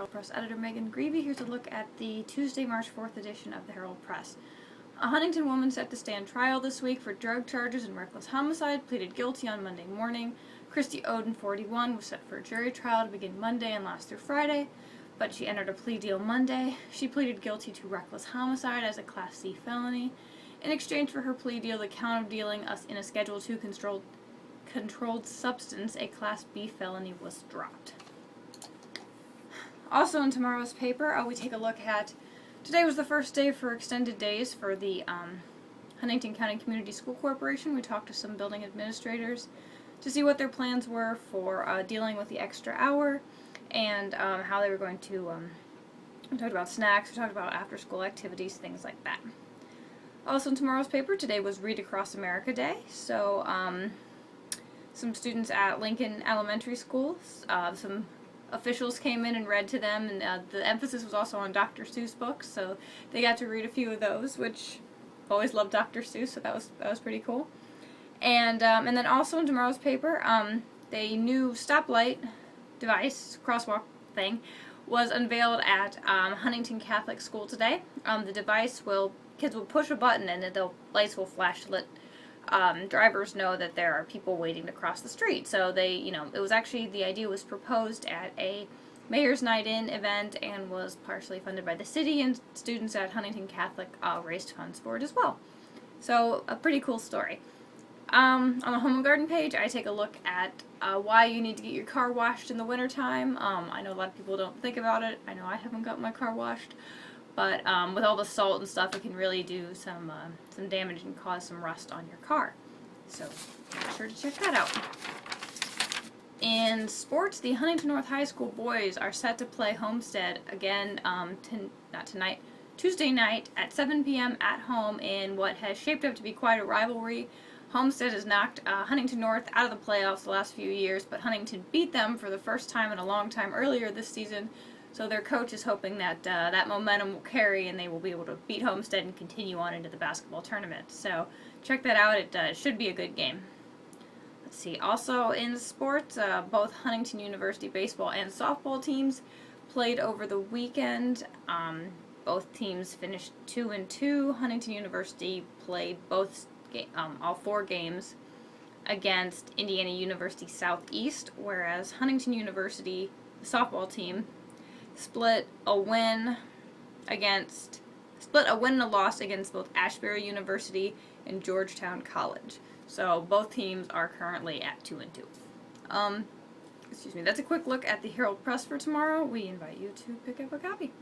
Herald-Press editor Megan Greavy here to look at the Tuesday, March 4th edition of the Herald-Press. A Huntington woman set to stand trial this week for drug charges and reckless homicide pleaded guilty on Monday morning. Christy Oden, 41, was set for a jury trial to begin Monday and last through Friday, but she entered a plea deal Monday. She pleaded guilty to reckless homicide as a Class C felony. In exchange for her plea deal, the count of dealing in a Schedule II controlled substance, a Class B felony, was dropped. Also in tomorrow's paper, we take a look at, today was the first day for extended days for the Huntington County Community School Corporation. We talked to some building administrators to see what their plans were for dealing with the extra hour and how they were going to, we talked about snacks, we talked about after-school activities, things like that. Also in tomorrow's paper, today was Read Across America Day, so some students at Lincoln Elementary School, some officials came in and read to them, and the emphasis was also on Dr. Seuss books, so they got to read a few of those, which I've always loved Dr. Seuss, so that was pretty cool. And then also in tomorrow's paper, the new stoplight device, crosswalk thing, was unveiled at Huntington Catholic School today. The device kids will push a button and the lights will flash to let drivers know that there are people waiting to cross the street. So it was actually, the idea was proposed at a Mayor's Night In event and was partially funded by the city, and students at Huntington Catholic raised funds for it as well. So a pretty cool story. On the Home and Garden page, I take a look at why you need to get your car washed in the wintertime. I know a lot of people don't think about it. I know I haven't got my car washed. But with all the salt and stuff, it can really do some damage and cause some rust on your car. So make sure to check that out. In sports, the Huntington North High School boys are set to play Homestead again Tuesday night at 7 p.m. at home in what has shaped up to be quite a rivalry. Homestead has knocked Huntington North out of the playoffs the last few years, but Huntington beat them for the first time in a long time earlier this season. So their coach is hoping that that momentum will carry and they will be able to beat Homestead and continue on into the basketball tournament. So check that out. It should be a good game. Let's see. Also in sports, both Huntington University baseball and softball teams played over the weekend. Both teams finished 2-2. Huntington University played all 4 games against Indiana University Southeast, whereas Huntington University, the softball team, split a win and a loss against both Ashbury University and Georgetown College. So both teams are currently at 2-2. Excuse me. That's a quick look at the Herald-Press for tomorrow. We invite you to pick up a copy.